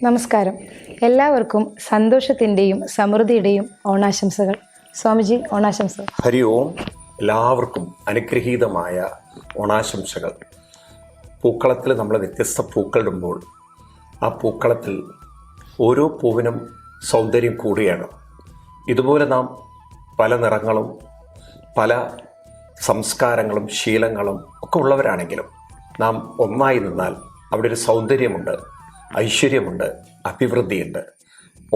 നമസ്കാരം. എല്ലാവർക്കും സന്തോഷത്തിൻ്റെയും സമൃദ്ധിയുടെയും ഓണാശംസകൾ. സ്വാമിജി, ഓണാശംസകൾ. ഹരി ഓം. എല്ലാവർക്കും അനുഗ്രഹീതമായ ഓണാശംസകൾ. പൂക്കളത്തിൽ നമ്മൾ വ്യത്യസ്ത പൂക്കളിടുമ്പോൾ ആ പൂക്കളത്തിൽ ഓരോ പൂവിനും സൗന്ദര്യം കൂടുകയാണ്. ഇതുപോലെ നാം പല നിറങ്ങളും പല സംസ്കാരങ്ങളും ശീലങ്ങളും ഒക്കെ ഉള്ളവരാണെങ്കിലും നാം ഒന്നായി നിന്നാൽ അവിടെ ഒരു സൗന്ദര്യമുണ്ട്, ഐശ്വര്യമുണ്ട്, അഭിവൃദ്ധിയുണ്ട്.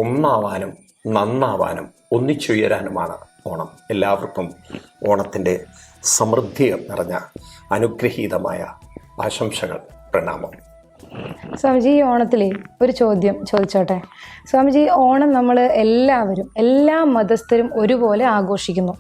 ഒന്നാവാനും നന്നാവാനും ഒന്നിച്ചുയരാനുമാണ് ഓണം. എല്ലാവർക്കും ഓണത്തിൻ്റെ സമൃദ്ധി നിറഞ്ഞ അനുഗ്രഹീതമായ ആശംസകൾ, പ്രണാമം. സ്വാമിജി, ഈ ഓണത്തിലെ ഒരു ചോദ്യം ചോദിച്ചോട്ടെ. സ്വാമിജി, ഓണം നമ്മൾ എല്ലാവരും, എല്ലാ മതസ്ഥരും ഒരുപോലെ ആഘോഷിക്കുന്നു.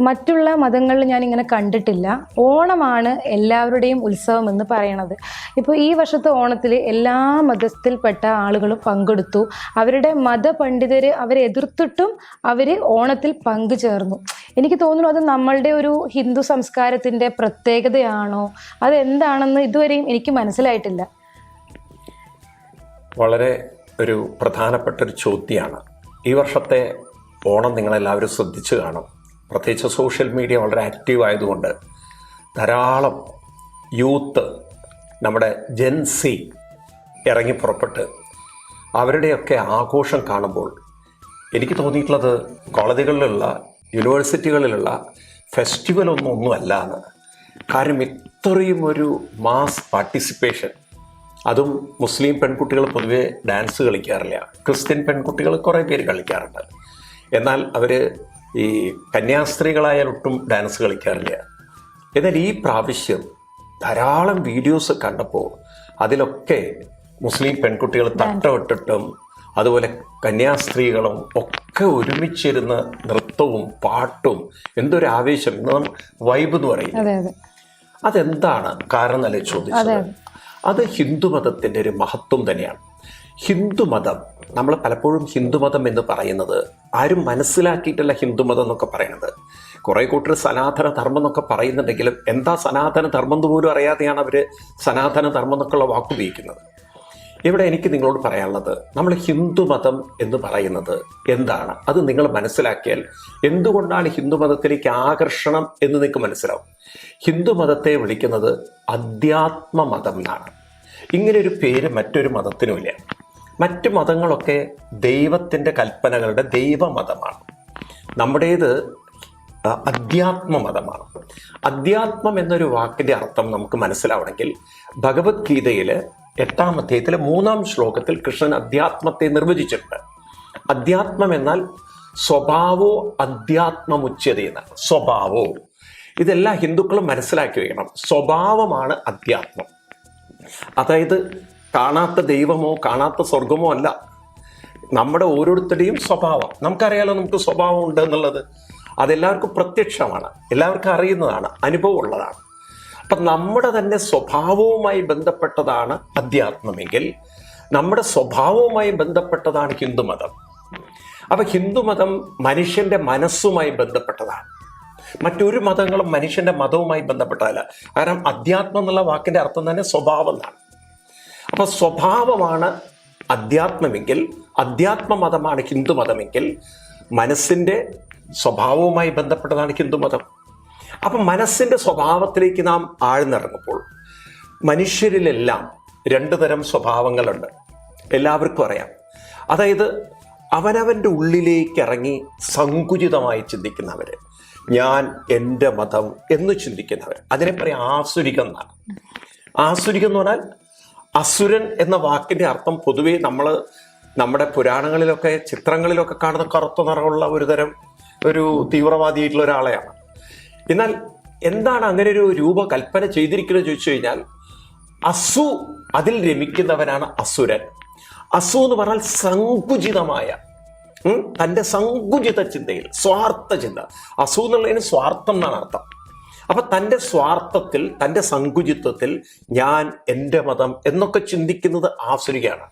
മറ്റുള്ള മതങ്ങളിൽ ഞാനിങ്ങനെ കണ്ടിട്ടില്ല. ഓണമാണ് എല്ലാവരുടെയും ഉത്സവം എന്ന് പറയണത്. ഇപ്പോൾ ഈ വർഷത്തെ ഓണത്തിൽ എല്ലാ മതത്തിൽപ്പെട്ട ആളുകളും പങ്കെടുത്തു. അവരുടെ മതപണ്ഡിതർ അവരെ എതിർത്തിട്ടും അവർ ഓണത്തിൽ പങ്കുചേർന്നു. എനിക്ക് തോന്നുന്നു അത് നമ്മളുടെ ഒരു ഹിന്ദു സംസ്കാരത്തിൻ്റെ പ്രത്യേകതയാണോ, അതെന്താണെന്ന് ഇതുവരെയും എനിക്ക് മനസ്സിലായിട്ടില്ല. വളരെ ഒരു പ്രധാനപ്പെട്ടൊരു ചോദ്യമാണ്. ഈ വർഷത്തെ ഓണം നിങ്ങളെല്ലാവരും ശ്രദ്ധിച്ചു കാണും. പ്രത്യേകിച്ച് സോഷ്യൽ മീഡിയ വളരെ ആക്റ്റീവ് ആയതുകൊണ്ട് ധാരാളം യൂത്ത്, നമ്മുടെ ജെൻസി ഇറങ്ങി പുറപ്പെട്ട് അവരുടെയൊക്കെ ആഘോഷം കാണുമ്പോൾ എനിക്ക് തോന്നിയിട്ടുള്ളത് കോളേജുകളിലുള്ള യൂണിവേഴ്സിറ്റികളിലുള്ള ഫെസ്റ്റിവലൊന്നുമല്ല എന്ന്. കാരണം ഇത്രയും ഒരു മാസ് പാർട്ടിസിപ്പേഷൻ, അതും മുസ്ലിം പെൺകുട്ടികൾ പൊതുവെ ഡാൻസ് കളിക്കാറില്ല. ക്രിസ്ത്യൻ പെൺകുട്ടികൾ കുറേ പേര് കളിക്കാറുണ്ട്. എന്നാൽ അവർ ഈ കന്യാസ്ത്രീകളായാൽ ഒട്ടും ഡാൻസ് കളിക്കാറില്ല. എന്നാൽ ഈ പ്രാവശ്യം ധാരാളം വീഡിയോസ് കണ്ടപ്പോൾ അതിലൊക്കെ മുസ്ലിം പെൺകുട്ടികൾ തട്ടമിട്ടിട്ടും അതുപോലെ കന്യാസ്ത്രീകളും ഒക്കെ ഒരുമിച്ചിരുന്ന് നൃത്തവും പാട്ടും, എന്തൊരു ആവേശം, വൈബ് എന്ന് പറയുന്നത്. അതെന്താണ് കാരണം എന്നല്ലേ ചോദിച്ചത്? അത് ഹിന്ദുമതത്തിൻ്റെ ഒരു മഹത്വം തന്നെയാണ്. ഹിന്ദുമതം, നമ്മൾ പലപ്പോഴും ഹിന്ദുമതം എന്ന് പറയുന്നത് ആരും മനസ്സിലാക്കിയിട്ടല്ല ഹിന്ദുമതം എന്നൊക്കെ പറയുന്നത്. കുറേ കൂട്ടർ സനാതന ധർമ്മം എന്നൊക്കെ പറയുന്നുണ്ടെങ്കിലും എന്താ സനാതന ധർമ്മം എന്ന് പോലും അറിയാതെയാണ് അവർ സനാതന ധർമ്മം എന്നൊക്കെയുള്ള വാക്കുപയോഗിക്കുന്നത്. ഇവിടെ എനിക്ക് നിങ്ങളോട് പറയാനുള്ളത്, നമ്മൾ ഹിന്ദുമതം എന്ന് പറയുന്നത് എന്താണ്, അത് നിങ്ങൾ മനസ്സിലാക്കിയാൽ എന്തുകൊണ്ടാണ് ഹിന്ദുമതത്തിലേക്ക് ആകർഷണം എന്ന് നിങ്ങൾക്ക് മനസ്സിലാവും. ഹിന്ദുമതത്തെ വിളിക്കുന്നത് അധ്യാത്മമതം എന്നാണ്. ഇങ്ങനൊരു പേര് മറ്റൊരു മതത്തിനുമില്ല. മറ്റു മതങ്ങളൊക്കെ ദൈവത്തിൻ്റെ കൽപ്പനകളുടെ ദൈവമതമാണ്. നമ്മുടേത് അധ്യാത്മമതമാണ്. അധ്യാത്മം എന്നൊരു വാക്കിൻ്റെ അർത്ഥം നമുക്ക് മനസ്സിലാവണമെങ്കിൽ ഭഗവത്ഗീതയിൽ 8-ാം അധ്യായത്തിലെ 3-ാം ശ്ലോകത്തിൽ കൃഷ്ണൻ അധ്യാത്മത്തെ നിർവചിച്ചിട്ടുണ്ട്. അധ്യാത്മം എന്നാൽ സ്വഭാവോ അധ്യാത്മമുച്യത എന്നാണ്. സ്വഭാവോ, ഇതെല്ലാം ഹിന്ദുക്കളും മനസ്സിലാക്കി വയ്ക്കണം. സ്വഭാവമാണ് അധ്യാത്മം. അതായത് കാണാത്ത ദൈവമോ കാണാത്ത സ്വർഗമോ അല്ല, നമ്മുടെ ഓരോരുത്തരുടെയും സ്വഭാവം. നമുക്കറിയാലോ നമുക്ക് സ്വഭാവം ഉണ്ട് എന്നുള്ളത്. അതെല്ലാവർക്കും പ്രത്യക്ഷമാണ്, എല്ലാവർക്കും അറിയുന്നതാണ്, അനുഭവമുള്ളതാണ്. അപ്പം നമ്മുടെ തന്നെ സ്വഭാവവുമായി ബന്ധപ്പെട്ടതാണ് അധ്യാത്മമെങ്കിൽ നമ്മുടെ സ്വഭാവവുമായി ബന്ധപ്പെട്ടതാണ് ഹിന്ദുമതം. അപ്പം ഹിന്ദുമതം മനുഷ്യൻ്റെ മനസ്സുമായി ബന്ധപ്പെട്ടതാണ്. മറ്റൊരു മതങ്ങളും മനുഷ്യൻ്റെ മതവുമായി ബന്ധപ്പെട്ടതല്ല. കാരണം അധ്യാത്മം എന്നുള്ള വാക്കിൻ്റെ അർത്ഥം തന്നെ സ്വഭാവം എന്നാണ്. അപ്പം സ്വഭാവമാണ് അധ്യാത്മമെങ്കിൽ, അധ്യാത്മമതമാണ് ഹിന്ദുമതമെങ്കിൽ മനസ്സിൻ്റെ സ്വഭാവവുമായി ബന്ധപ്പെട്ടതാണ് ഹിന്ദുമതം. അപ്പം മനസ്സിൻ്റെ സ്വഭാവത്തിലേക്ക് നാം ആഴ്ന്നിറങ്ങുമ്പോൾ മനുഷ്യരിലെല്ലാം 2 തരം സ്വഭാവങ്ങളുണ്ട്, എല്ലാവർക്കും അറിയാം. അതായത് അവനവൻ്റെ ഉള്ളിലേക്ക് ഇറങ്ങി സങ്കുചിതമായി ചിന്തിക്കുന്നവർ, ഞാൻ എൻ്റെ മതം എന്ന് ചിന്തിക്കുന്നവർ, അതിനെ പറയാം ആസുരികം എന്നാണ്. ആസുരികം എന്ന് പറഞ്ഞാൽ അസുരൻ എന്ന വാക്കിൻ്റെ അർത്ഥം പൊതുവേ നമ്മൾ നമ്മുടെ പുരാണങ്ങളിലൊക്കെ ചിത്രങ്ങളിലൊക്കെ കാണുന്ന കറുത്ത നിറമുള്ള ഒരു തരം ഒരു തീവ്രവാദിയായിട്ടുള്ള ഒരാളെയാണ്. എന്നാൽ എന്താണ് അങ്ങനെ ഒരു രൂപകൽപ്പന ചെയ്തിരിക്കുന്നത് ചോദിച്ചു കഴിഞ്ഞാൽ അസു, അതിൽ രമിക്കുന്നവനാണ് അസുരൻ. അസു എന്ന് പറഞ്ഞാൽ സങ്കുചിതമായ, തൻ്റെ സങ്കുചിത ചിന്തയിൽ, സ്വാർത്ഥ ചിന്ത. അസു എന്നുള്ളതിന് സ്വാർത്ഥം എന്നാണ് അർത്ഥം. അപ്പൊ തൻ്റെ സ്വാർത്ഥത്തിൽ, തൻ്റെ സങ്കുചിത്വത്തിൽ ഞാൻ എൻ്റെ മതം എന്നൊക്കെ ചിന്തിക്കുന്നത് ആസുരികയാണ്.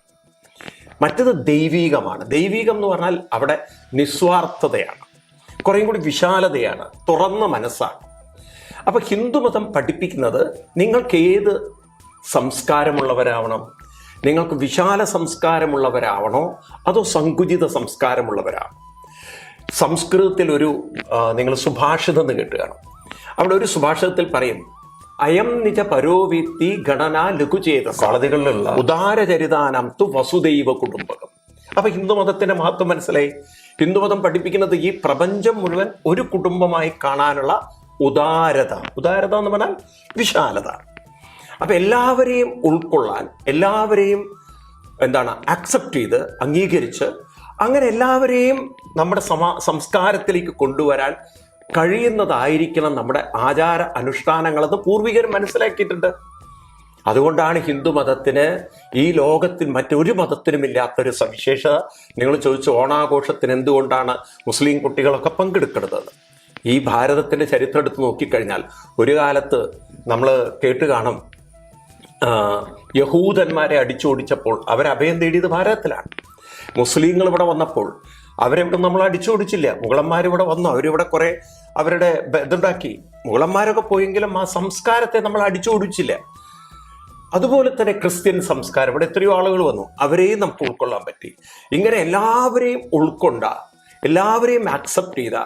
മറ്റത് ദൈവീകമാണ്. ദൈവീകം എന്ന് പറഞ്ഞാൽ അവിടെ നിസ്വാർത്ഥതയാണ്, കുറേയും കൂടി വിശാലതയാണ്, തുറന്ന മനസ്സാണ്. അപ്പൊ ഹിന്ദുമതം പഠിപ്പിക്കുന്നത് നിങ്ങൾക്ക് ഏത് സംസ്കാരമുള്ളവരാവണം, നിങ്ങൾക്ക് വിശാല സംസ്കാരമുള്ളവരാവണോ അതോ സങ്കുചിത സംസ്കാരമുള്ളവരാണോ? സംസ്കൃതത്തിൽ ഒരു നിങ്ങൾ സുഭാഷിതം എന്ന് കേട്ടുകയാണ്. അവിടെ ഒരു സുഭാഷിതത്തിൽ പറയും, അയം നിജ പരോവീത്തി ഘടന ലഘുചേത കോളേജുകളിലുള്ള ഉദാരചരിതാനം തു വസുദൈവ കുടുംബകം. അപ്പൊ ഹിന്ദുമതത്തിന്റെ മഹത്വം മനസ്സിലായി. ഹിന്ദുമതം പഠിപ്പിക്കുന്നത് ഈ പ്രപഞ്ചം മുഴുവൻ ഒരു കുടുംബമായി കാണാനുള്ള ഉദാരത എന്ന് പറഞ്ഞാൽ വിശാലത. അപ്പൊ എല്ലാവരെയും ഉൾക്കൊള്ളാൻ, എല്ലാവരെയും അക്സെപ്റ്റ് ചെയ്ത് അംഗീകരിച്ച് അങ്ങനെ എല്ലാവരെയും നമ്മുടെ സംസ്കാരത്തിലേക്ക് കൊണ്ടുവരാൻ കഴിയുന്നതായിരിക്കണം നമ്മുടെ ആചാര അനുഷ്ഠാനങ്ങളെന്ന് പൂർവികർ മനസ്സിലാക്കിയിട്ടുണ്ട്. അതുകൊണ്ടാണ് ഹിന്ദുമതത്തിന് ഈ ലോകത്തിൽ മറ്റൊരു മതത്തിനും ഇല്ലാത്തൊരു സവിശേഷത. നിങ്ങൾ ചോദിച്ചു ഓണാഘോഷത്തിന് എന്തുകൊണ്ടാണ് മുസ്ലിം കുട്ടികളൊക്കെ പങ്കെടുക്കുന്നത്? ഈ ഭാരതത്തിൻ്റെ ചരിത്രം എടുത്ത് നോക്കിക്കഴിഞ്ഞാൽ ഒരു കാലത്ത് നമ്മൾ കേട്ട് കാണും, യഹൂദന്മാരെ അടിച്ചോടിച്ചപ്പോൾ അവരഭയം തേടിയത് ഭാരതത്തിലാണ്. മുസ്ലിങ്ങൾ ഇവിടെ വന്നപ്പോൾ അവരെവിടെ നമ്മൾ അടിച്ചോടിച്ചില്ല. മുഗളന്മാരിവിടെ വന്നു, അവരിവിടെ കുറെ അവരുടെ ഇതുണ്ടാക്കി. മുഗളന്മാരൊക്കെ പോയെങ്കിലും ആ സംസ്കാരത്തെ നമ്മൾ അടിച്ചോടിച്ചില്ല. അതുപോലെ തന്നെ ക്രിസ്ത്യൻ സംസ്കാരം, ഇവിടെ എത്രയോ ആളുകൾ വന്നു, അവരെയും നമുക്ക് ഉൾക്കൊള്ളാൻ പറ്റി. ഇങ്ങനെ എല്ലാവരെയും ഉൾക്കൊണ്ട, എല്ലാവരെയും ആക്സെപ്റ്റ് ചെയ്ത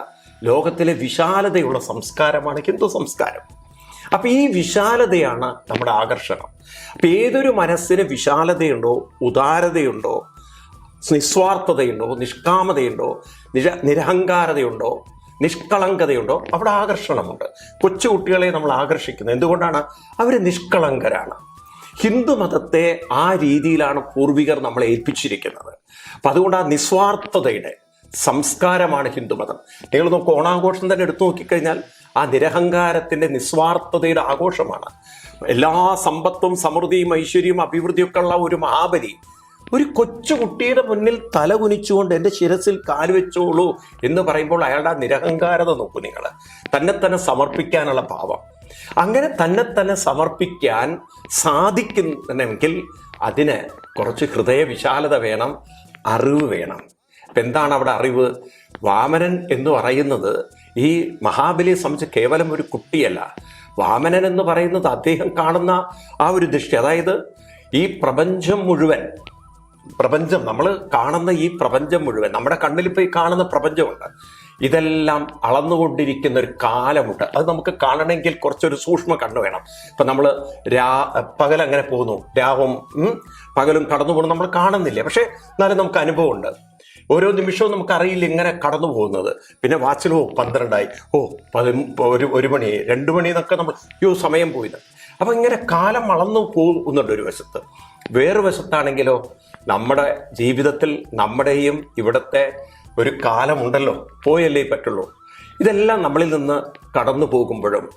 ലോകത്തിലെ വിശാലതയുള്ള സംസ്കാരമാണ് ഹിന്ദു സംസ്കാരം. അപ്പൊ ഈ വിശാലതയാണ് നമ്മുടെ ആകർഷണം. അപ്പൊ ഏതൊരു മനസ്സിന് വിശാലതയുണ്ടോ, ഉദാരതയുണ്ടോ, നിസ്വാർത്ഥതയുണ്ടോ, നിഷ്കാമതയുണ്ടോ, നിരഹങ്കാരതയുണ്ടോ, നിഷ്കളങ്കതയുണ്ടോ, അവിടെ ആകർഷണമുണ്ട്. കൊച്ചുകുട്ടികളെ നമ്മൾ ആകർഷിക്കുന്നത് എന്തുകൊണ്ടാണ്? അവർ നിഷ്കളങ്കരാണ്. ഹിന്ദുമതത്തെ ആ രീതിയിലാണ് പൂർവികർ നമ്മളെ ഏൽപ്പിച്ചിരിക്കുന്നത്. അപ്പം അതുകൊണ്ട് ആ നിസ്വാർത്ഥതയുടെ സംസ്കാരമാണ് ഹിന്ദുമതം. നിങ്ങൾ നോക്കൂ, ഓണാഘോഷം തന്നെ എടുത്തു നോക്കിക്കഴിഞ്ഞാൽ ആ നിരഹങ്കാരത്തിൻ്റെ നിസ്വാർത്ഥതയുടെ ആഘോഷമാണ്. എല്ലാ സമ്പത്തും സമൃദ്ധിയും ഐശ്വര്യവും അഭിവൃദ്ധിയൊക്കെ ഉള്ള ഒരു മഹാബലി ഒരു കൊച്ചു കുട്ടിയുടെ മുന്നിൽ തല കുനിച്ചുകൊണ്ട് എൻ്റെ ശിരസിൽ കാൽ വെച്ചോളൂ എന്ന് പറയുമ്പോൾ അയാളുടെ ആ നിരഹങ്കാരത നോക്കൂ നിങ്ങൾ. തന്നെ സമർപ്പിക്കാനുള്ള ഭാവം. അങ്ങനെ തന്നെ സമർപ്പിക്കാൻ സാധിക്കുന്നെങ്കിൽ അതിന് കുറച്ച് ഹൃദയ വിശാലത വേണം, അറിവ് വേണം. അപ്പം എന്താണ് അവിടെ അറിവ്? വാമനൻ എന്ന് പറയുന്നത് ഈ മഹാബലിയെ സംബന്ധിച്ച് കേവലം ഒരു കുട്ടിയല്ല. വാമനൻ എന്ന് പറയുന്നത് അദ്ദേഹം കാണുന്ന ആ ഒരു ദൃഷ്ടി, അതായത് ഈ പ്രപഞ്ചം മുഴുവൻ, നമ്മൾ കാണുന്ന ഈ പ്രപഞ്ചം മുഴുവൻ, നമ്മുടെ കണ്ണിലിപ്പോൾ ഈ കാണുന്ന പ്രപഞ്ചമുണ്ട്, ഇതെല്ലാം അളന്നുകൊണ്ടിരിക്കുന്ന ഒരു കാലമുണ്ട്. അത് നമുക്ക് കാണണമെങ്കിൽ കുറച്ചൊരു സൂക്ഷ്മ കണ്ണ് വേണം. ഇപ്പം നമ്മൾ പകലങ്ങനെ പോകുന്നു, രാവും പകലും കടന്നു പോകുന്നു, നമ്മൾ കാണുന്നില്ല. പക്ഷേ എന്നാലും നമുക്ക് അനുഭവമുണ്ട്. ഓരോ നിമിഷവും നമുക്കറിയില്ല ഇങ്ങനെ കടന്നു പോകുന്നത്. പിന്നെ വാച്ചിലോ 12 1 മണി 2 മണി എന്നൊക്കെ നമ്മൾ സമയം പോയത്. അപ്പം ഇങ്ങനെ കാലം അളന്നു പോകുന്നുണ്ട് ഒരു വശത്ത്. വേറൊരു വശത്താണെങ്കിലോ നമ്മുടെ ജീവിതത്തിൽ നമ്മുടെയും ഇവിടുത്തെ ഒരു കാലമുണ്ടല്ലോ, പോയല്ലേ പറ്റുള്ളൂ. ഇതെല്ലാം നമ്മളിൽ നിന്ന് കടന്നു പോകുമ്പോഴും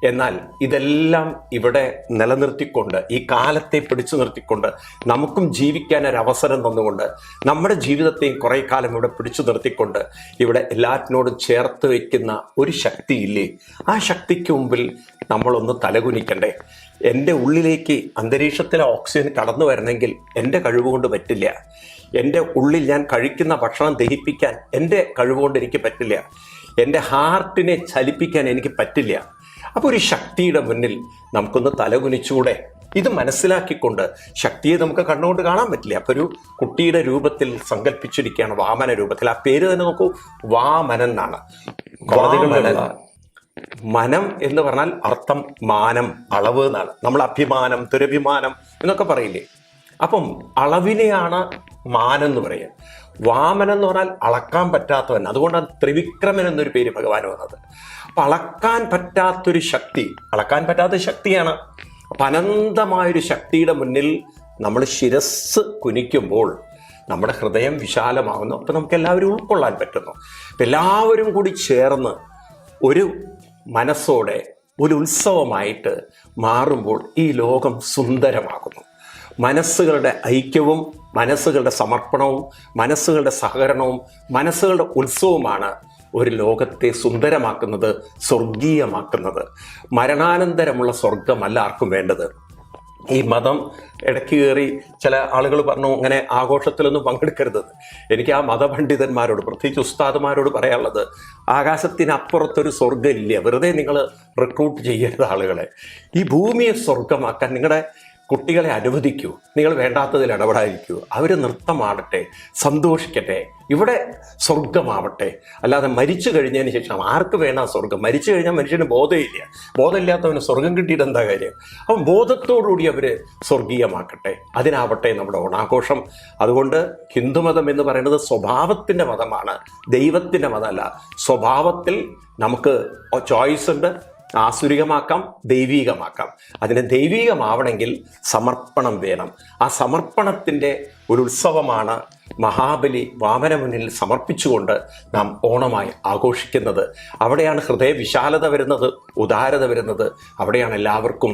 എന്നാൽ ഇതെല്ലാം ഇവിടെ നിലനിർത്തിക്കൊണ്ട്, ഈ കാലത്തെ പിടിച്ചു നിർത്തിക്കൊണ്ട് നമുക്കും ജീവിക്കാൻ ഒരു അവസരം തന്നുകൊണ്ട്, നമ്മുടെ ജീവിതത്തെയും കുറേ കാലം ഇവിടെ പിടിച്ചു നിർത്തിക്കൊണ്ട് ഇവിടെ എല്ലാറ്റിനോടും ചേർത്ത് വയ്ക്കുന്ന ഒരു ശക്തിയില്ലേ? ആ ശക്തിക്ക് മുമ്പിൽ നമ്മളൊന്ന് തലകുനിക്കണ്ടേ? എൻ്റെ ഉള്ളിലേക്ക് അന്തരീക്ഷത്തിലെ ഓക്സിജൻ കടന്നു വരണമെങ്കിൽ എൻ്റെ കഴിവുകൊണ്ട് പറ്റില്ല. എൻ്റെ ഉള്ളിൽ ഞാൻ കഴിക്കുന്ന ഭക്ഷണം ദഹിപ്പിക്കാൻ എൻ്റെ കഴിവുകൊണ്ട് എനിക്ക് പറ്റില്ല. എൻ്റെ ഹാർട്ടിനെ ചലിപ്പിക്കാൻ എനിക്ക് പറ്റില്ല. അപ്പോൾ ഒരു ശക്തിയുടെ മുന്നിൽ നമുക്കൊന്ന് തലകുനിച്ചൂടെ? ഇത് മനസ്സിലാക്കിക്കൊണ്ട്, ശക്തിയെ നമുക്ക് കണ്ണുകൊണ്ട് കാണാൻ പറ്റില്ല. അപ്പോൾ ഒരു കുട്ടിയുടെ രൂപത്തിൽ സങ്കല്പിച്ചിരിക്കുകയാണ്, വാമന രൂപത്തിൽ. ആ പേര് തന്നെ നോക്കൂ, വാമനൻ എന്നാണ്. മനം എന്ന് പറഞ്ഞാൽ അർത്ഥം മാനം, അളവ് എന്നാണ്. നമ്മൾ അഭിമാനം, ദുരഭിമാനം എന്നൊക്കെ പറയില്ലേ? അപ്പം അളവിനെയാണ് മാനം എന്ന് പറയുക. വാമനം എന്ന് പറഞ്ഞാൽ അളക്കാൻ പറ്റാത്തവൻ. അതുകൊണ്ടാണ് ത്രിവിക്രമൻ എന്നൊരു പേര് ഭഗവാൻ വന്നത്. അപ്പം അളക്കാൻ പറ്റാത്തൊരു ശക്തി, അളക്കാൻ പറ്റാത്ത ശക്തിയാണ്. അപ്പം അനന്തമായൊരു ശക്തിയുടെ മുന്നിൽ നമ്മൾ ശിരസ് കുനിക്കുമ്പോൾ നമ്മുടെ ഹൃദയം വിശാലമാകുന്നു. അപ്പം നമുക്ക് എല്ലാവരും ഉൾക്കൊള്ളാൻ പറ്റുന്നു. അപ്പം എല്ലാവരും കൂടി ചേർന്ന് ഒരു മനസ്സോടെ ഒരു ഉത്സവമായിട്ട് മാറുമ്പോൾ ഈ ലോകം സുന്ദരമാകുന്നു. മനസ്സുകളുടെ ഐക്യവും മനസ്സുകളുടെ സമർപ്പണവും മനസ്സുകളുടെ സഹകരണവും മനസ്സുകളുടെ ഉത്സവമാണ് ഒരു ലോകത്തെ സുന്ദരമാക്കുന്നത്, സ്വർഗീയമാക്കുന്നത്. മരണാനന്തരമുള്ള സ്വർഗമല്ല ആർക്കും വേണ്ടത്. ഈ മതം ഇടയ്ക്ക് കയറി ചില ആളുകൾ പറഞ്ഞു ഇങ്ങനെ ആഘോഷത്തിലൊന്നും പങ്കെടുക്കരുത്. എനിക്ക് ആ മതപണ്ഡിതന്മാരോട്, പ്രത്യേകിച്ച് ഉസ്താദുമാരോട് പറയാനുള്ളത്, ആകാശത്തിനപ്പുറത്തൊരു സ്വർഗ്ഗം ഇല്ല. വെറുതെ നിങ്ങൾ റിക്രൂട്ട് ചെയ്യരുത് ആളുകളെ. ഈ ഭൂമിയെ സ്വർഗമാക്കാൻ നിങ്ങളുടെ കുട്ടികളെ അനുവദിക്കൂ, നിങ്ങൾ വേണ്ടാത്തതിൽ ഇടപെടാതിരിക്കൂ, അവർ നൃത്തമാടട്ടെ, സന്തോഷിക്കട്ടെ, ഇവിടെ സ്വർഗമാവട്ടെ. അല്ലാതെ മരിച്ചു കഴിഞ്ഞതിന് ശേഷം ആർക്ക് വേണം സ്വർഗം? മരിച്ചു കഴിഞ്ഞാൽ മനുഷ്യന് ബോധമില്ല. ബോധമില്ലാത്തവന് സ്വർഗം കിട്ടിയിട്ട് എന്താ കാര്യം? അപ്പം ബോധത്തോടുകൂടി അവർ സ്വർഗീയമാക്കട്ടെ. അതിനാവട്ടെ നമ്മുടെ ഓണാഘോഷം. അതുകൊണ്ട് ഹിന്ദുമതം എന്ന് പറയുന്നത് സ്വഭാവത്തിൻ്റെ മതമാണ്, ദൈവത്തിൻ്റെ മതമല്ല. സ്വഭാവത്തിൽ നമുക്ക് ചോയ്സ് ഉണ്ട്. ആസുരികമാക്കാം, ദൈവീകമാക്കാം. അതിനെ ദൈവീകമാവണമെങ്കിൽ സമർപ്പണം വേണം. ആ സമർപ്പണത്തിൻ്റെ ഒരു ഉത്സവമാണ് മഹാബലി വാമന മുന്നിൽ സമർപ്പിച്ചുകൊണ്ട് നാം ഓണമായി ആഘോഷിക്കുന്നത്. അവിടെയാണ് ഹൃദയ വിശാലത വരുന്നത്, ഉദാരത വരുന്നത്. അവിടെയാണ് എല്ലാവർക്കും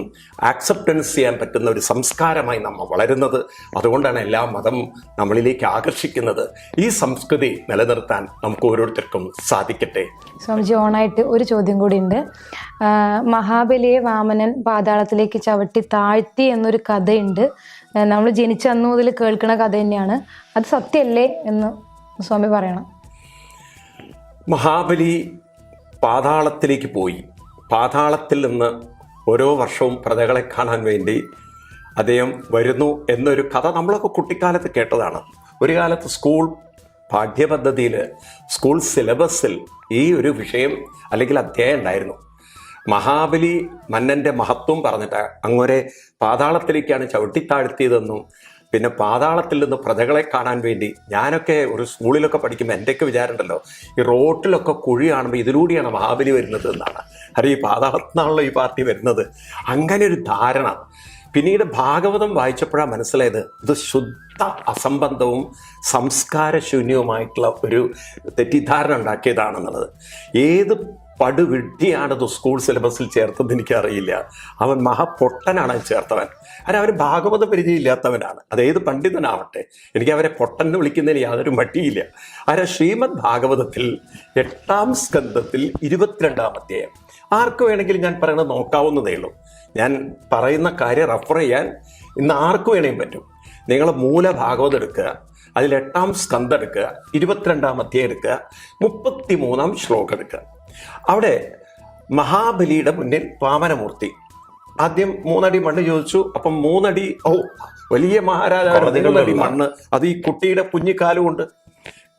ആക്സെപ്റ്റൻസ് ചെയ്യാൻ പറ്റുന്ന ഒരു സംസ്കാരമായി നമ്മൾ വളരുന്നത്. അതുകൊണ്ടാണ് എല്ലാ മതം നമ്മളിലേക്ക് ആകർഷിക്കുന്നത്. ഈ സംസ്കൃതി നിലനിർത്താൻ നമുക്ക് ഓരോരുത്തർക്കും സാധിക്കട്ടെ. സ്വാമിജി, ഓണായിട്ട് ഒരു ചോദ്യം കൂടി ഉണ്ട്. മഹാബലിയെ വാമനൻ പാതാളത്തിലേക്ക് ചവിട്ടി താഴ്ത്തി എന്നൊരു കഥയുണ്ട്. നമ്മൾ ജനിച്ച അന്നു മുതൽ കേൾക്കുന്ന കഥ തന്നെയാണ്. അത് സത്യമല്ലേ എന്ന് സ്വാമി പറയണം. മഹാബലി പാതാളത്തിലേക്ക് പോയി. പാതാളത്തിൽ നിന്ന് ഓരോ വർഷവും പ്രജകളെ കാണാൻ വേണ്ടി അദ്ദേഹം വരുന്നു എന്നൊരു കഥ നമ്മളൊക്കെ കുട്ടിക്കാലത്ത് കേട്ടതാണ്. ഒരു കാലത്ത് സ്കൂൾ പാഠ്യപദ്ധതിയിൽ, സ്കൂൾ സിലബസിൽ ഈ ഒരു വിഷയം അല്ലെങ്കിൽ അധ്യായം ഉണ്ടായിരുന്നു. മഹാബലി മന്നൻ്റെ മഹത്വം പറഞ്ഞിട്ട് അങ്ങോരെ പാതാളത്തിലേക്കാണ് ചവിട്ടിത്താഴ്ത്തിയതെന്നും പിന്നെ പാതാളത്തിൽ നിന്ന് പ്രജകളെ കാണാൻ വേണ്ടി, ഞാനൊക്കെ ഒരു സ്കൂളിലൊക്കെ പഠിക്കുമ്പോൾ എൻ്റെയൊക്കെ വിചാരമുണ്ടല്ലോ, ഈ റോട്ടിലൊക്കെ കുഴി കാണുമ്പോൾ ഇതിലൂടെയാണ് മഹാബലി വരുന്നത് എന്നാണ്. ഈ പാതാളത്തിൽ നിന്നാണല്ലോ ഈ പാർട്ടി വരുന്നത്. അങ്ങനെ ഒരു ധാരണ. പിന്നീട് ഭാഗവതം വായിച്ചപ്പോഴാണ് മനസ്സിലായത് ഇത് ശുദ്ധ അസംബന്ധവും സംസ്കാരശൂന്യവുമായിട്ടുള്ള ഒരു തെറ്റിദ്ധാരണ ഉണ്ടാക്കിയതാണെന്നുള്ളത്. ഏത് പടുവിഡ്ഢിയാണത് സ്കൂൾ സിലബസിൽ ചേർത്തത് എനിക്കറിയില്ല. അവൻ മഹാപൊട്ടനാണ് ചേർത്തവൻ. അവൻ ഭാഗവത പരിചയമില്ലാത്തവനാണ്. അതേത് പണ്ഡിതനാവട്ടെ, എനിക്ക് അവരെ പൊട്ടൻ എന്ന് വിളിക്കുന്നതിന് യാതൊരു മടിയില്ല. ശ്രീമദ് ഭാഗവതത്തിൽ 8-ാം സ്കന്ധത്തിൽ 22-ാം അധ്യായം ആർക്ക് വേണമെങ്കിലും ഞാൻ പറയുന്നത് നോക്കാവുന്നതേ ഉള്ളൂ. ഞാൻ പറയുന്ന കാര്യം റെഫർ ചെയ്യാൻ ഇന്ന് ആർക്ക് വേണമെങ്കിലും പറ്റും. നിങ്ങൾ മൂലഭാഗവതം എടുക്കുക, അതിൽ 8-ാം സ്കന്ധം എടുക്കുക, 22-ാം അധ്യായം എടുക്കുക, 33-ാം ശ്ലോകം എടുക്കുക. അവിടെ മഹാബലിയുടെ മുന്നിൽ വാമനമൂർത്തി ആദ്യം 3 അടി മണ്ണ് ചോദിച്ചു. അപ്പം 3 അടി, വലിയ മഹാരാജാവ് 3 അടി മണ്ണ്, അത് ഈ കുട്ടിയുടെ കുഞ്ഞിക്കാലുകൊണ്ട്.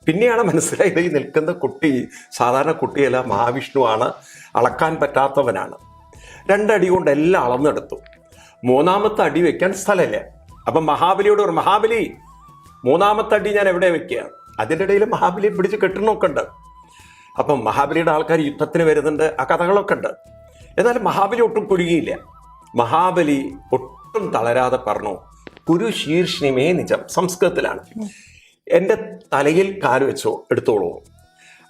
പിന്നെയാണ് മനസ്സിലായത് ഈ നിൽക്കുന്ന കുട്ടി സാധാരണ കുട്ടിയല്ല, മഹാവിഷ്ണുവാണ്, അളക്കാൻ പറ്റാത്തവനാണ്. 2 അടി കൊണ്ട് എല്ലാം അളന്നെടുത്തു. 3-ാമത്തെ അടി വെക്കാൻ സ്ഥലമില്ല. അപ്പം മഹാബലിയോട് പറഞ്ഞു, മഹാബലി 3-ാമത്തെ അടി ഞാൻ എവിടെ വെക്കുക? അതിൻ്റെ ഇടയിൽ മഹാബലിയെ പിടിച്ച് കെട്ടണമൊക്കെ ഉണ്ട്. അപ്പം മഹാബലിയുടെ ആൾക്കാർ യുദ്ധത്തിന് വരുന്നുണ്ട്, ആ കഥകളൊക്കെ ഉണ്ട്. എന്നാലും മഹാബലി ഒട്ടും കുലുങ്ങിയില്ല. മഹാബലി ഒട്ടും തളരാതെ പറഞ്ഞു, കുരു ശീർഷ്ണിമേ നിജം, സംസ്കൃതത്തിലാണ്, എൻ്റെ തലയിൽ കാല് വെച്ചോ, എടുത്തോളൂ.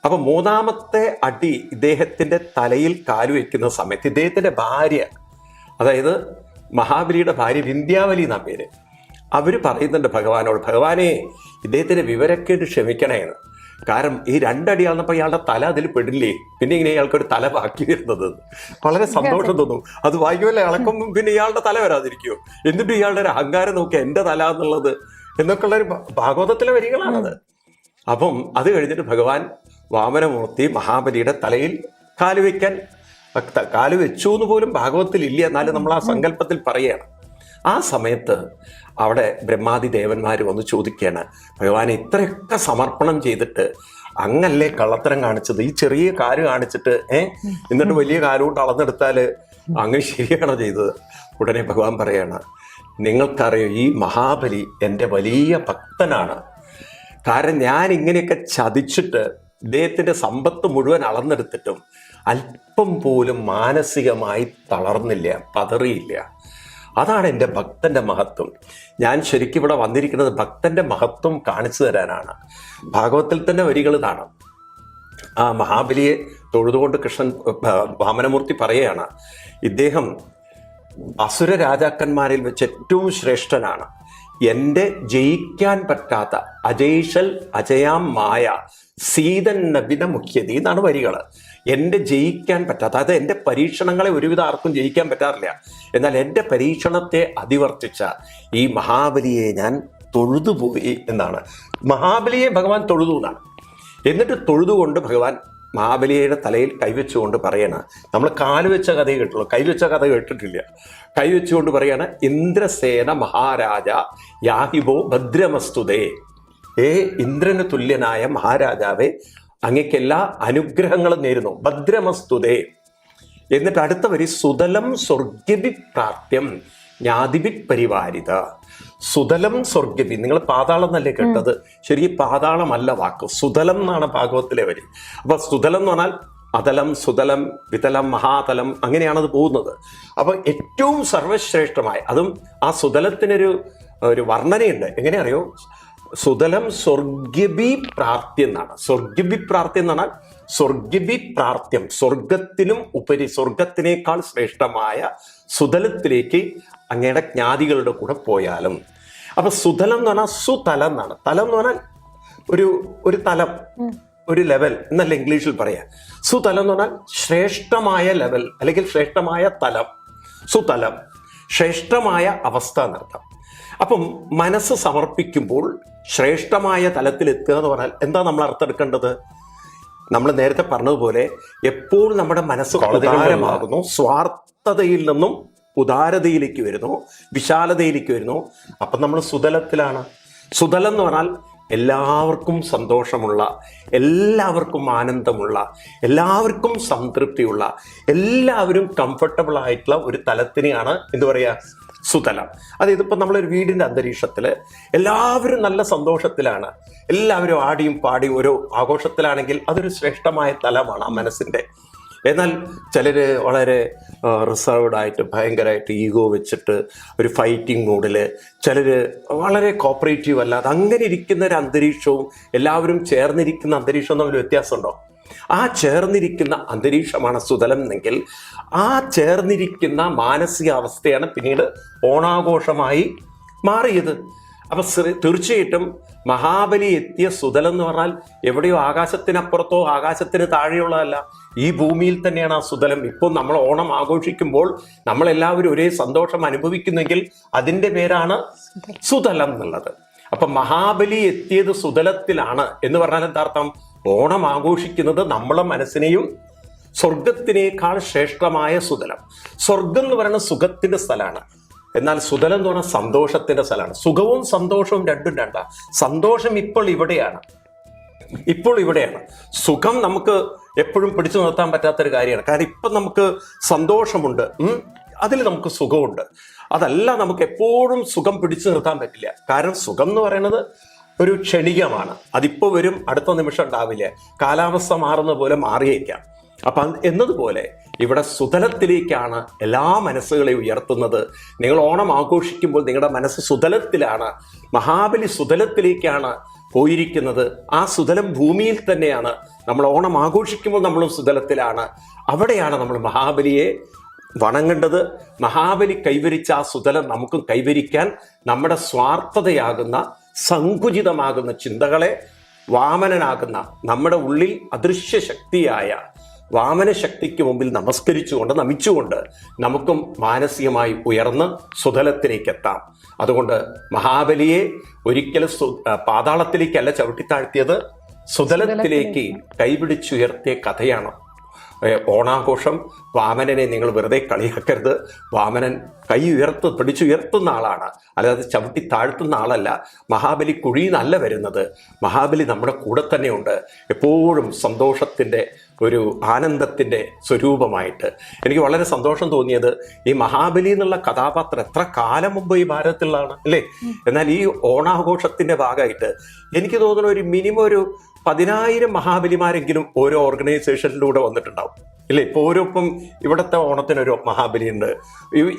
അപ്പം 3-ാമത്തെ അടി ഇദ്ദേഹത്തിൻ്റെ തലയിൽ കാല് വയ്ക്കുന്ന സമയത്ത് ഇദ്ദേഹത്തിൻ്റെ ഭാര്യ, അതായത് മഹാബലിയുടെ ഭാര്യ വിന്ധ്യാവലി എന്നാ പേര്, അവർ പറയുന്നുണ്ട് ഭഗവാനോട്, ഭഗവാനെ ഇദ്ദേഹത്തിൻ്റെ വിവരക്കേട് ക്ഷമിക്കണേന്ന്. കാരണം ഈ 2 അടി ആണെന്നപ്പോൾ ഇയാളുടെ തല അതിൽ പെടില്ലേ, പിന്നെ ഇങ്ങനെ ഇയാൾക്കൊരു തല ബാക്കി വരുന്നത്. വളരെ സന്തോഷം തോന്നും. അത് വായിക്കുമല്ലേ ഇളക്കുമ്പോൾ പിന്നെ ഇയാളുടെ തല വരാതിരിക്കുമോ? എന്നിട്ട് ഇയാളുടെ ഒരു അഹങ്കാരം നോക്കുക, എൻ്റെ തല എന്നുള്ളത് എന്നൊക്കെ ഉള്ളൊരു ഭാഗവതത്തിലെ വരികളാണത്. അപ്പം അത് കഴിഞ്ഞിട്ട് ഭഗവാൻ വാമനമൂർത്തി മഹാബലിയുടെ തലയിൽ കാല് വെച്ചു എന്ന് പോലും ഭാഗവതത്തിൽ ഇല്ല, എന്നാലും നമ്മൾ ആ സങ്കല്പത്തിൽ പറയുകയാണ്. ആ സമയത്ത് അവിടെ ബ്രഹ്മാദി ദേവന്മാർ വന്ന് ചോദിക്കുകയാണ്, ഭഗവാനെ ഇത്രയൊക്കെ സമർപ്പണം ചെയ്തിട്ട് അങ്ങല്ലേ കള്ളത്തരം കാണിച്ചത്? ഈ ചെറിയ കാല് കാണിച്ചിട്ട് എന്നിട്ട് വലിയ കാലുകൊണ്ട് അളന്നെടുത്താൽ അങ്ങനെ ശരിയാണോ ചെയ്തത്? ഉടനെ ഭഗവാൻ പറയാണ്, നിങ്ങൾക്കറിയോ ഈ മഹാബലി എൻ്റെ വലിയ ഭക്തനാണ്. കാരണം ഞാൻ ഇങ്ങനെയൊക്കെ ചതിച്ചിട്ട് ഇദ്ദേഹത്തിൻ്റെ സമ്പത്ത് മുഴുവൻ അളന്നെടുത്തിട്ടും അല്പം പോലും മാനസികമായി തളർന്നില്ല, പതറിയില്ല. അതാണ് എൻ്റെ ഭക്തൻ്റെ മഹത്വം. ഞാൻ ശരിക്കും ഇവിടെ വന്നിരിക്കുന്നത് ഭക്തൻ്റെ മഹത്വം കാണിച്ചു തരാനാണ്. ഭാഗവത്തിൽ തന്നെ വരികൾ ഇതാണ്. ആ മഹാബലിയെ തൊഴുതുകൊണ്ട് കൃഷ്ണൻ വാമനമൂർത്തി പറയുകയാണ്, ഇദ്ദേഹം അസുര രാജാക്കന്മാരിൽ വെച്ച് ഏറ്റവും ശ്രേഷ്ഠനാണ്. എൻ്റെ ജയിക്കാൻ പറ്റാത്ത അജയ്ഷൽ അജയാം മായ സീതൻ നബിന മുഖ്യതി എന്നാണ് വരികൾ. എൻ്റെ ജയിക്കാൻ പറ്റാത്ത, അതായത് എൻ്റെ പരീക്ഷണങ്ങളെ ഒരുവിധ ആർക്കും ജയിക്കാൻ പറ്റാറില്ല, എന്നാൽ എൻ്റെ പരീക്ഷണത്തെ അതിവർത്തിച്ച ഈ മഹാബലിയെ ഞാൻ തൊഴുതുപോയി എന്നാണ്. മഹാബലിയെ ഭഗവാൻ തൊഴുതു എന്നാണ്. എന്നിട്ട് തൊഴുതുകൊണ്ട് ഭഗവാൻ മഹാബലിയുടെ തലയിൽ കൈവച്ചുകൊണ്ട് പറയണ, നമ്മൾ കാല് വെച്ച കഥയെ കേട്ടുള്ളൂ, കൈവച്ച കഥ കേട്ടിട്ടില്ല. കൈവച്ചുകൊണ്ട് പറയാണ്, ഇന്ദ്രസേന മഹാരാജ യാഹിബോ ഭദ്രമസ്തുതേ. ഇന്ദ്രന് തുല്യനായ മഹാരാജാവെ, അങ്ങക്ക് എല്ലാ അനുഗ്രഹങ്ങളും നേരുന്നു, ഭദ്രമസ്തുതേ. എന്നിട്ട് അടുത്ത വരി, സുതലം സ്വർഗ്ഗഭി പ്രാപ്ത്യം ജ്ഞാതിഭി പരിവാരിത. സുതലം സ്വർഗ്ഗഭി, നിങ്ങൾ പാതാളം എന്നല്ലേ കേട്ടത്, ശരി, പാതാളമല്ല വാക്ക്, സുതലം എന്നാണ് ഭാഗവത്തിലെ വരി. അപ്പൊ സുതലം എന്ന് പറഞ്ഞാൽ അതലം, സുതലം, വിതലം, മഹാതലം, അങ്ങനെയാണത് പോകുന്നത്. അപ്പൊ ഏറ്റവും സർവശ്രേഷ്ഠമായ, അതും ആ സുതലത്തിനൊരു വർണ്ണനയുണ്ട്. എങ്ങനെ അറിയോ? സുതലം സ്വർഗ്ഗഭി പ്രാപ്തി എന്നാണ്. സ്വർഗ്ഗഭി പ്രാപ്തി എന്ന് പറഞ്ഞാൽ സ്വർഗ്ഗഭി പ്രാപ്ത്യം, സ്വർഗത്തിനും ഉപരി, സ്വർഗത്തിനേക്കാൾ ശ്രേഷ്ഠമായ സുതലത്തിലേക്ക് അങ്ങയുടെ ജ്ഞാതികളുടെ കൂടെ പോയാലും. അപ്പൊ സുതലം എന്ന് പറഞ്ഞാൽ സുതലം എന്നാണ്. തലം എന്ന് പറഞ്ഞാൽ ഒരു തലം, ഒരു ലെവൽ എന്നല്ല ഇംഗ്ലീഷിൽ പറയാം. സുതലം എന്ന് പറഞ്ഞാൽ ശ്രേഷ്ഠമായ ലെവൽ അല്ലെങ്കിൽ ശ്രേഷ്ഠമായ തലം. സുതലം ശ്രേഷ്ഠമായ അവസ്ഥ എന്നർത്ഥം. അപ്പം മനസ്സ് സമർപ്പിക്കുമ്പോൾ ശ്രേഷ്ഠമായ തലത്തിൽ എത്തുക എന്ന് പറഞ്ഞാൽ എന്താ നമ്മൾ അർത്ഥമെടുക്കേണ്ടത്? നമ്മൾ നേരത്തെ പറഞ്ഞതുപോലെ എപ്പോൾ നമ്മുടെ മനസ്സ് ഉദാരമാകുന്നു, സ്വാർത്ഥതയിൽ നിന്നും ഉദാരതയിലേക്ക് വരുന്നു, വിശാലതയിലേക്ക് വരുന്നു, അപ്പം നമ്മൾ സുതലത്തിലാണ്. സുതലം എന്ന് പറഞ്ഞാൽ എല്ലാവർക്കും സന്തോഷമുള്ള, എല്ലാവർക്കും ആനന്ദമുള്ള, എല്ലാവർക്കും സംതൃപ്തിയുള്ള, എല്ലാവരും കംഫർട്ടബിൾ ആയിട്ടുള്ള ഒരു തലത്തിനെയാണ് എന്ത് പറയുക? സുതലം. അതായത് ഇപ്പം നമ്മളൊരു വീടിൻ്റെ അന്തരീക്ഷത്തിൽ എല്ലാവരും നല്ല സന്തോഷത്തിലാണ്, എല്ലാവരും ആടിയും പാടിയും ഓരോ ആഘോഷത്തിലാണെങ്കിൽ അതൊരു ശ്രേഷ്ഠമായ തലമാണ് ആ മനസ്സിൻ്റെ. എന്നാൽ ചിലർ വളരെ റിസർവ്ഡ് ആയിട്ട് ഭയങ്കരമായിട്ട് ഈഗോ വെച്ചിട്ട് ഒരു ഫൈറ്റിംഗ് മൂഡിൽ, ചിലർ വളരെ കോപ്പറേറ്റീവ് അല്ലാതെ അങ്ങനെ ഇരിക്കുന്ന ഒരു അന്തരീക്ഷവും എല്ലാവരും ചേർന്നിരിക്കുന്ന അന്തരീക്ഷവും തമ്മിൽ വ്യത്യാസമുണ്ടോ? ആ ചേർന്നിരിക്കുന്ന അന്തരീക്ഷമാണ് സുതലം എങ്കിൽ ആ ചേർന്നിരിക്കുന്ന മാനസികാവസ്ഥയാണ് പിന്നീട് ഓണാഘോഷമായി മാറിയത്. അപ്പം തീർച്ചയായിട്ടും മഹാബലി എത്തിയ സുതലം എന്ന് പറഞ്ഞാൽ എവിടെയോ ആകാശത്തിനപ്പുറത്തോ ആകാശത്തിന് താഴെയുള്ളതല്ല, ഈ ഭൂമിയിൽ തന്നെയാണ് ആ സുതലം. ഇപ്പോൾ നമ്മൾ ഓണം ആഘോഷിക്കുമ്പോൾ നമ്മളെല്ലാവരും ഒരേ സന്തോഷം അനുഭവിക്കുന്നെങ്കിൽ അതിൻ്റെ പേരാണ് സുതലം എന്നുള്ളത്. അപ്പം മഹാബലി എത്തിയത് സുതലത്തിലാണ് എന്ന് പറഞ്ഞാൽ എന്താർത്ഥം? ഓണം ആഘോഷിക്കുന്നത് നമ്മളെ മനസ്സിനെയും സ്വർഗത്തിനേക്കാൾ ശ്രേഷ്ഠമായ സുതലം. സ്വർഗം എന്ന് പറയുന്നത് സുഖത്തിന്റെ സ്ഥലമാണ്, എന്നാൽ സുതലം എന്ന് പറഞ്ഞാൽ സന്തോഷത്തിന്റെ സ്ഥലമാണ്. സുഖവും സന്തോഷവും രണ്ടും രണ്ടാണ്. സന്തോഷം ഇപ്പോൾ ഇവിടെയാണ്. സുഖം നമുക്ക് എപ്പോഴും പിടിച്ചു നിർത്താൻ പറ്റാത്തൊരു കാര്യമാണ്. കാരണം ഇപ്പം നമുക്ക് സന്തോഷമുണ്ട്, അതിൽ നമുക്ക് സുഖമുണ്ട്. അതല്ല, നമുക്ക് എപ്പോഴും സുഖം പിടിച്ചു നിർത്താൻ പറ്റില്ല. കാരണം സുഖം എന്ന് പറയുന്നത് ഒരു ക്ഷണികമാണ്. അതിപ്പോൾ വരും, അടുത്ത നിമിഷം ഉണ്ടാവില്ല. കാലാവസ്ഥ മാറുന്ന പോലെ മാറിയേക്കാം. അപ്പം എന്നതുപോലെ ഇവിടെ സുതലത്തിലേക്കാണ് എല്ലാ മനസ്സുകളെയും ഉയർത്തുന്നത്. നിങ്ങൾ ഓണം ആഘോഷിക്കുമ്പോൾ നിങ്ങളുടെ മനസ്സ് സുതലത്തിലാണ്. മഹാബലി സുതലത്തിലേക്കാണ് പോയിരിക്കുന്നത്. ആ സുതലം ഭൂമിയിൽ തന്നെയാണ്. നമ്മൾ ഓണം ആഘോഷിക്കുമ്പോൾ നമ്മളും സുതലത്തിലാണ്. അവിടെയാണ് നമ്മൾ മഹാബലിയെ വണങ്ങേണ്ടത്. മഹാബലി കൈവരിച്ച ആ സുതലം നമുക്കും കൈവരിക്കാൻ നമ്മുടെ സ്വാർത്ഥതയാകുന്ന, സങ്കുചിതമാകുന്ന ചിന്തകളെ വാമനനാകുന്ന നമ്മുടെ ഉള്ളിൽ അദൃശ്യ ശക്തിയായ വാമന ശക്തിക്ക് മുമ്പിൽ നമസ്കരിച്ചുകൊണ്ട്, നമിച്ചുകൊണ്ട് നമുക്കും മാനസികമായി ഉയർന്ന് സുതലത്തിലേക്ക് എത്താം. അതുകൊണ്ട് മഹാബലിയെ ഒരിക്കലും പാതാളത്തിലേക്കല്ല ചവിട്ടിത്താഴ്ത്തിയത്, സുതലത്തിലേക്ക് കൈപിടിച്ചുയർത്തിയ കഥയാണ് ഓണാഘോഷം. വാമനനെ നിങ്ങൾ വെറുതെ കളിയാക്കരുത്. വാമനൻ പിടിച്ചുയർത്തുന്ന ആളാണ്, അല്ലാതെ ചവിട്ടി താഴ്ത്തുന്ന ആളല്ല. മഹാബലി കുഴിയിൽ നിന്നല്ല വരുന്നത്. മഹാബലി നമ്മുടെ കൂടെ തന്നെയുണ്ട്, എപ്പോഴും സന്തോഷത്തിൻ്റെ ഒരു ആനന്ദത്തിൻ്റെ സ്വരൂപമായിട്ട്. എനിക്ക് വളരെ സന്തോഷം തോന്നിയത് ഈ മഹാബലി എന്നുള്ള കഥാപാത്രം എത്ര കാലം മുമ്പ് ഈ ഭാരതത്തിലുള്ളതാണ് അല്ലേ? എന്നാൽ ഈ ഓണാഘോഷത്തിൻ്റെ ഭാഗമായിട്ട് എനിക്ക് തോന്നുന്നു ഒരു മിനിമം ഒരു 10,000 മഹാബലിമാരെങ്കിലും ഓരോ ഓർഗനൈസേഷനിലൂടെ വന്നിട്ടുണ്ടാവും ഇല്ലേ? ഇപ്പോൾ ഇപ്പം ഇവിടുത്തെ ഓണത്തിനൊരു മഹാബലി ഉണ്ട്.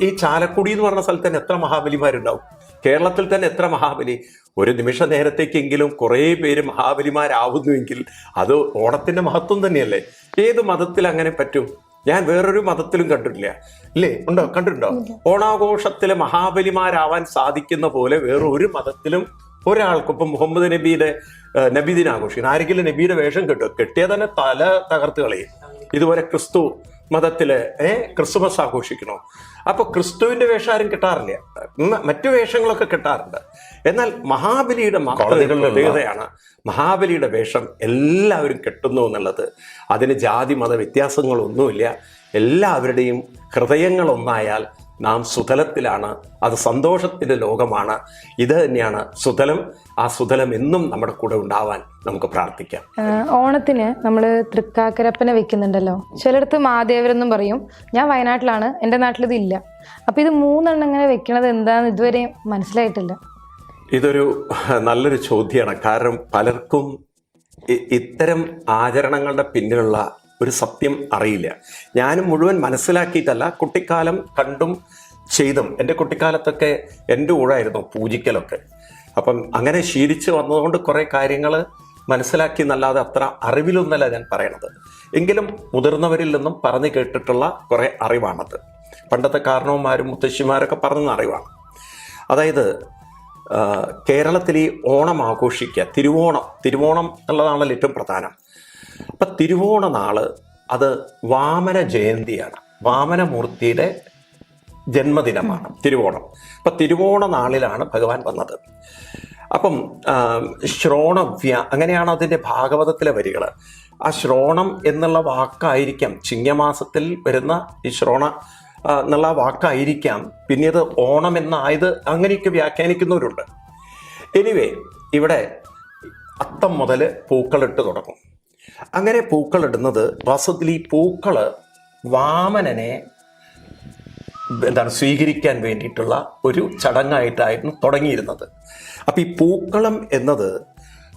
ഈ ചാലക്കുടി എന്ന് പറഞ്ഞ സ്ഥലത്ത് തന്നെ എത്ര മഹാബലിമാരുണ്ടാവും? കേരളത്തിൽ തന്നെ എത്ര മഹാബലി? ഒരു നിമിഷ നേരത്തേക്കെങ്കിലും കുറേ പേര് മഹാബലിമാരാവുന്നുവെങ്കിൽ അത് ഓണത്തിന്റെ മഹത്വം തന്നെയല്ലേ? ഏത് മതത്തിൽ അങ്ങനെ പറ്റും? ഞാൻ വേറൊരു മതത്തിലും കണ്ടിട്ടില്ല ഇല്ലേ? ഉണ്ടോ? കണ്ടിട്ടുണ്ടോ? ഓണാഘോഷത്തില് മഹാബലിമാരാവാൻ സാധിക്കുന്ന പോലെ വേറൊരു മതത്തിലും ഒരാൾക്കും. ഇപ്പം മുഹമ്മദ് നബിയുടെ നബിദിനം ആഘോഷിക്കണം, ആരെങ്കിലും നബിയുടെ വേഷം കെട്ടിയാൽ തന്നെ തല തകർത്ത് കളയും. ഇതുപോലെ ക്രിസ്തു മതത്തില് ക്രിസ്തുമസ് ആഘോഷിക്കണോ? അപ്പോൾ ക്രിസ്തുവിന്റെ വേഷം ആരും കെട്ടാറില്ല, മറ്റു വേഷങ്ങളൊക്കെ കെട്ടാറുണ്ട്. എന്നാൽ മഹാബലിയുടെ പ്രത്യേകതയാണ് മഹാബലിയുടെ വേഷം എല്ലാവരും കെട്ടുന്നു എന്നുള്ളത്. അതിന് ജാതി മത വ്യത്യാസങ്ങളൊന്നുമില്ല. എല്ലാവരുടെയും ഹൃദയങ്ങളൊന്നായാൽ നാം സുതലത്തിലാണ്. അത് സന്തോഷത്തിൻ്റെ ലോകമാണ്. ഇത് തന്നെയാണ് സുതലം. ആ സുതലം എന്നും നമ്മുടെ കൂടെ ഉണ്ടാവാൻ നമുക്ക് പ്രാർത്ഥിക്കാം. ഓണത്തിന് നമ്മൾ തൃക്കാക്കരപ്പനെ വെക്കുന്നുണ്ടല്ലോ. ചിലയിടത്ത് മാദേവരെന്നും പറയും. ഞാൻ വയനാട്ടിലാണ്, എൻ്റെ നാട്ടിലിത് ഇല്ല. അപ്പം ഇത് 3 എണ്ണം ഇങ്ങനെ വെക്കണത് എന്താണെന്ന് ഇതുവരെ മനസ്സിലായിട്ടില്ല. ഇതൊരു നല്ലൊരു ചോദ്യമാണ്. കാരണം പലർക്കും ഇത്തരം ആചരണങ്ങളുടെ പിന്നിലുള്ള ഒരു സത്യം അറിയില്ല. ഞാനും മുഴുവൻ മനസ്സിലാക്കിയിട്ടല്ല, കുട്ടിക്കാലം കണ്ടും ചെയ്തും. എൻ്റെ കുട്ടിക്കാലത്തൊക്കെ എൻ്റെ കൂടായിരുന്നു പൂജിക്കലൊക്കെ. അപ്പം അങ്ങനെ ശീലിച്ച് വന്നതുകൊണ്ട് കുറേ കാര്യങ്ങൾ മനസ്സിലാക്കി എന്നല്ലാതെ അത്ര അറിവിലൊന്നല്ല ഞാൻ പറയണത്. എങ്കിലും മുതിർന്നവരിൽ നിന്നും പറഞ്ഞു കേട്ടിട്ടുള്ള കുറേ അറിവാണത്. പണ്ടത്തെ കാരണവന്മാരും മുത്തശ്ശിമാരൊക്കെ പറഞ്ഞ അറിവാണ്. അതായത് കേരളത്തിൽ ഈ ഓണം ആഘോഷിക്കുക, തിരുവോണം എന്നുള്ളതാണല്ലോ ഏറ്റവും പ്രധാനം. അപ്പം തിരുവോണ നാള് അത് വാമന ജയന്തിയാണ്. വാമനമൂർത്തിയുടെ ജന്മദിനമാണ് തിരുവോണം. അപ്പം തിരുവോണ നാളിലാണ് ഭഗവാൻ വന്നത്. അപ്പം ശ്രോണവ്യ അങ്ങനെയാണ് അതിൻ്റെ ഭാഗവതത്തിലെ വരികൾ. ആ ശ്രോണം എന്നുള്ള വാക്കായിരിക്കാം ചിങ്ങമാസത്തിൽ വരുന്ന ഈ ശ്രോണ എന്നുള്ള വാക്കായിരിക്കാം പിന്നീട് ഓണം എന്നായത്. അങ്ങനെയൊക്കെ വ്യാഖ്യാനിക്കുന്നവരുണ്ട്. എനിവേ, ഇവിടെ അത്തം മുതൽ പൂക്കളിട്ട് തുടങ്ങും. അങ്ങനെ പൂക്കളിടുന്നത് വാസ്തവത്തിൽ ഈ പൂക്കള് വാമനനെ സ്വീകരിക്കാൻ വേണ്ടിയിട്ടുള്ള ഒരു ചടങ്ങായിട്ടായിരുന്നു തുടങ്ങിയിരുന്നത്. അപ്പം ഈ പൂക്കളം എന്നത്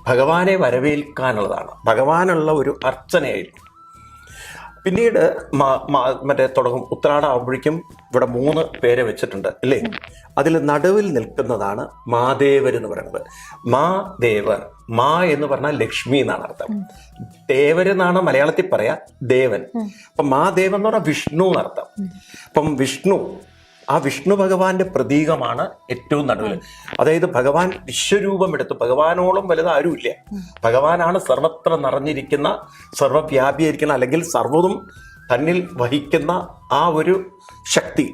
ഭഗവാനെ വരവേൽക്കാനുള്ളതാണ്, ഭഗവാനുള്ള ഒരു അർച്ചനയായിരുന്നു. പിന്നീട് തുടങ്ങും. ഉത്രാടാകുമ്പോഴേക്കും ഇവിടെ 3 പേരെ വെച്ചിട്ടുണ്ട് അല്ലേ? അതിൽ നടുവിൽ നിൽക്കുന്നതാണ് മാദേവർ എന്ന് പറയുന്നത്. മാദേവർ, മാ എന്ന് പറഞ്ഞാൽ ലക്ഷ്മി എന്നാണ് അർത്ഥം. ദേവരെന്നാണ് മലയാളത്തിൽ പറയാ, ദേവൻ. അപ്പം മാദേവൻ എന്ന് പറഞ്ഞാൽ വിഷ്ണു എന്നർത്ഥം. അപ്പം വിഷ്ണു, ആ വിഷ്ണു ഭഗവാന്റെ പ്രതീകമാണ് ഏറ്റവും നടുവിൽ. അതായത് ഭഗവാൻ വിശ്വരൂപം എടുത്തു. ഭഗവാനോളം വലുത് ആരുമില്ല. ഭഗവാനാണ് സർവത്ര നിറഞ്ഞിരിക്കുന്ന, സർവവ്യാപിയായിരിക്കുന്ന, അല്ലെങ്കിൽ സർവ്വതും തന്നിൽ വഹിക്കുന്ന ആ ഒരു ശക്തി.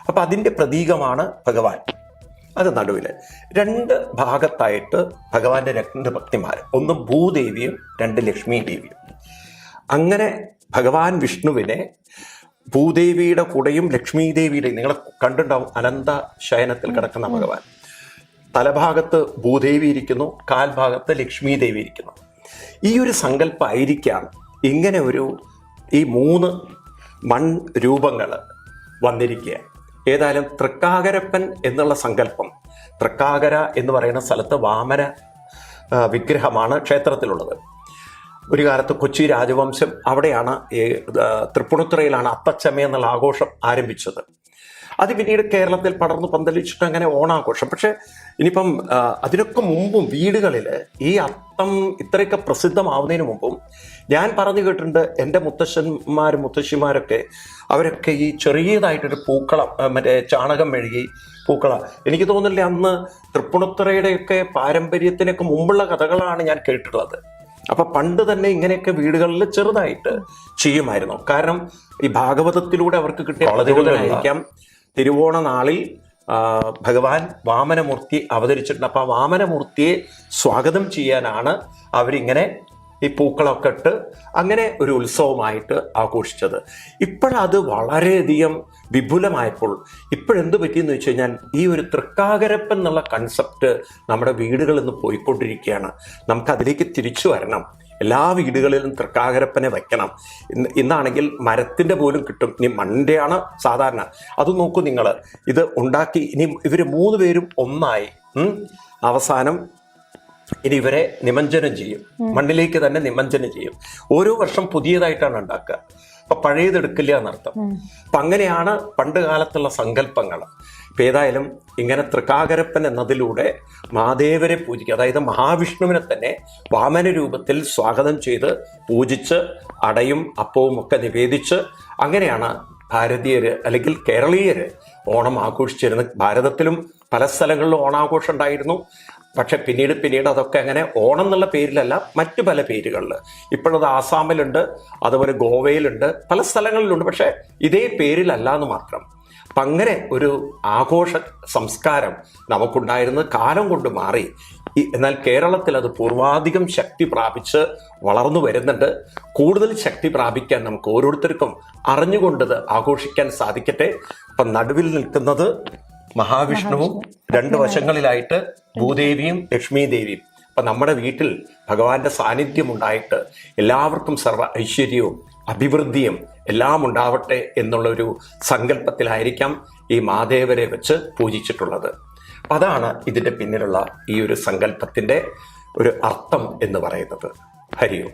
അപ്പം അതിൻ്റെ പ്രതീകമാണ് ഭഗവാൻ. അത് നടുവിൽ 2 ഭാഗത്തായിട്ട് ഭഗവാന്റെ 2 ഭക്തിമാർ, ഒന്ന് ഭൂദേവിയും 2 ലക്ഷ്മി ദേവിയും. അങ്ങനെ ഭഗവാൻ വിഷ്ണുവിനെ ഭൂദേവിയുടെ കൂടെയും ലക്ഷ്മി ദേവിയുടെയും, നിങ്ങൾ കണ്ടിട്ടുണ്ടാവും അനന്ത ശയനത്തിൽ കിടക്കുന്ന ഭഗവാൻ. തലഭാഗത്ത് ഭൂദേവി ഇരിക്കുന്നു, കാൽഭാഗത്ത് ലക്ഷ്മി ദേവി ഇരിക്കുന്നു. ഈ ഒരു സങ്കല്പമായിരിക്കാം ഇങ്ങനെ ഈ 3 മൺ രൂപങ്ങൾ വന്നിരിക്കുക. ഏതായാലും തൃക്കാക്കരപ്പൻ എന്നുള്ള സങ്കല്പം, തൃക്കാക്കര എന്ന് പറയുന്ന സ്ഥലത്ത് വാമന വിഗ്രഹമാണ് ക്ഷേത്രത്തിലുള്ളത്. ഒരു കാലത്ത് കൊച്ചി രാജവംശം അവിടെയാണ്, തൃപ്പൂണിത്തുറയിലാണ് അത്തച്ചമയം എന്നുള്ള ആഘോഷം ആരംഭിച്ചത്. അത് പിന്നീട് കേരളത്തിൽ പടർന്നു പന്തലിച്ചിട്ട് അങ്ങനെ ഓണാഘോഷം. പക്ഷെ ഇനിയിപ്പം അതിനൊക്കെ മുമ്പും വീടുകളിൽ ഈ അത്തം ഇത്രയൊക്കെ പ്രസിദ്ധമാവുന്നതിന് മുമ്പും ഞാൻ പറഞ്ഞു കേട്ടിട്ടുണ്ട്. എൻ്റെ മുത്തശ്ശിമാരൊക്കെ അവരൊക്കെ ഈ ചെറിയതായിട്ടൊരു പൂക്കളം, ചാണകം മെഴുകി പൂക്കളം. എനിക്ക് തോന്നുന്നില്ല അന്ന് തൃപ്പൂണിത്തുറയുടെയൊക്കെ പാരമ്പര്യത്തിനൊക്കെ മുമ്പുള്ള കഥകളാണ് ഞാൻ കേട്ടിട്ടുള്ളത്. അപ്പൊ പണ്ട് തന്നെ ഇങ്ങനെയൊക്കെ വീടുകളിൽ ചെറുതായിട്ട് ചെയ്യുമായിരുന്നു. കാരണം ഈ ഭാഗവതത്തിലൂടെ അവർക്ക് കിട്ടിയ പ്രചോദനമായിരിക്കാം. തിരുവോണ നാളിൽ ഭഗവാൻ വാമനമൂർത്തി അവതരിച്ചിട്ടുണ്ട്. അപ്പൊ ആ വാമനമൂർത്തിയെ സ്വാഗതം ചെയ്യാനാണ് അവരിങ്ങനെ ഈ പൂക്കളൊക്കെ ഇട്ട് അങ്ങനെ ഒരു ഉത്സവമായിട്ട് ആഘോഷിച്ചത്. ഇപ്പോഴത് വളരെയധികം വിപുലമായപ്പോൾ ഇപ്പോഴെന്ത് പറ്റിയെന്ന് വെച്ച് കഴിഞ്ഞാൽ ഈ ഒരു തൃക്കാക്കരപ്പൻ എന്നുള്ള കൺസെപ്റ്റ് നമ്മുടെ വീടുകളിൽ നിന്ന് പോയിക്കൊണ്ടിരിക്കുകയാണ്. നമുക്കതിലേക്ക് തിരിച്ചു വരണം. എല്ലാ വീടുകളിലും തൃക്കാക്കരപ്പനെ വയ്ക്കണം. ഇന്നാണെങ്കിൽ മരത്തിൻ്റെ പോലും കിട്ടും. ഇനി മണ്ണിൻ്റെയാണ് സാധാരണ. അത് നോക്കൂ നിങ്ങൾ, ഇത് ഉണ്ടാക്കി ഇനി ഇവർ 3 പേരും ഒന്നായി അവസാനം ഇനി ഇവരെ നിമഞ്ജനം ചെയ്യും, മണ്ണിലേക്ക് തന്നെ നിമഞ്ജനം ചെയ്യും. ഓരോ വർഷം പുതിയതായിട്ടാണ് ഉണ്ടാക്കുക. അപ്പൊ പഴയതെടുക്കില്ല എന്നർത്ഥം. അപ്പൊ അങ്ങനെയാണ് പണ്ട് കാലത്തുള്ള സങ്കല്പങ്ങൾ. ഇപ്പം ഏതായാലും ഇങ്ങനെ തൃക്കാക്കരപ്പൻ എന്നതിലൂടെ മഹാദേവരെ പൂജിക്കുക, അതായത് മഹാവിഷ്ണുവിനെ തന്നെ വാമന രൂപത്തിൽ സ്വാഗതം ചെയ്ത് പൂജിച്ച് അടയും അപ്പവും ഒക്കെ നിവേദിച്ച് അങ്ങനെയാണ് ഭാരതീയർ അല്ലെങ്കിൽ കേരളീയർ ഓണം ആഘോഷിച്ചിരുന്നത്. ഭാരതത്തിലും പല സ്ഥലങ്ങളിലും ഓണാഘോഷം ഉണ്ടായിരുന്നു. പക്ഷെ പിന്നീട് അതൊക്കെ അങ്ങനെ ഓണം എന്നുള്ള പേരിലല്ല, മറ്റു പല പേരുകളിൽ. ഇപ്പോഴത് ആസാമിലുണ്ട്, അതുപോലെ ഗോവയിലുണ്ട്, പല സ്ഥലങ്ങളിലുണ്ട്. പക്ഷെ ഇതേ പേരിലല്ല എന്ന് മാത്രം. അപ്പം അങ്ങനെ ഒരു ആഘോഷ സംസ്കാരം നമുക്കുണ്ടായിരുന്നത് കാലം കൊണ്ട് മാറി. എന്നാൽ കേരളത്തിൽ അത് പൂർവാധികം ശക്തി പ്രാപിച്ച് വളർന്നു വരുന്നുണ്ട്. കൂടുതൽ ശക്തി പ്രാപിക്കാൻ നമുക്ക് ഓരോരുത്തർക്കും അറിഞ്ഞുകൊണ്ടത് ആഘോഷിക്കാൻ സാധിക്കട്ടെ. അപ്പം നടുവിൽ നിൽക്കുന്നത് മഹാവിഷ്ണുവും, രണ്ട് വശങ്ങളിലായിട്ട് ഭൂദേവിയും ലക്ഷ്മി ദേവിയും. അപ്പം നമ്മുടെ വീട്ടിൽ ഭഗവാന്റെ സാന്നിധ്യം ഉണ്ടായിട്ട് എല്ലാവർക്കും സർവ്വ ഐശ്വര്യവും അഭിവൃദ്ധിയും എല്ലാം ഉണ്ടാവട്ടെ എന്നുള്ളൊരു സങ്കല്പത്തിലായിരിക്കാം ഈ മാതേവരെ വെച്ച് പൂജിച്ചിട്ടുള്ളത്. അതാണ് ഇതിൻ്റെ പിന്നിലുള്ള ഈ ഒരു സങ്കല്പത്തിൻ്റെ ഒരു അർത്ഥം എന്ന് പറയുന്നത്. ഹരി ഓം.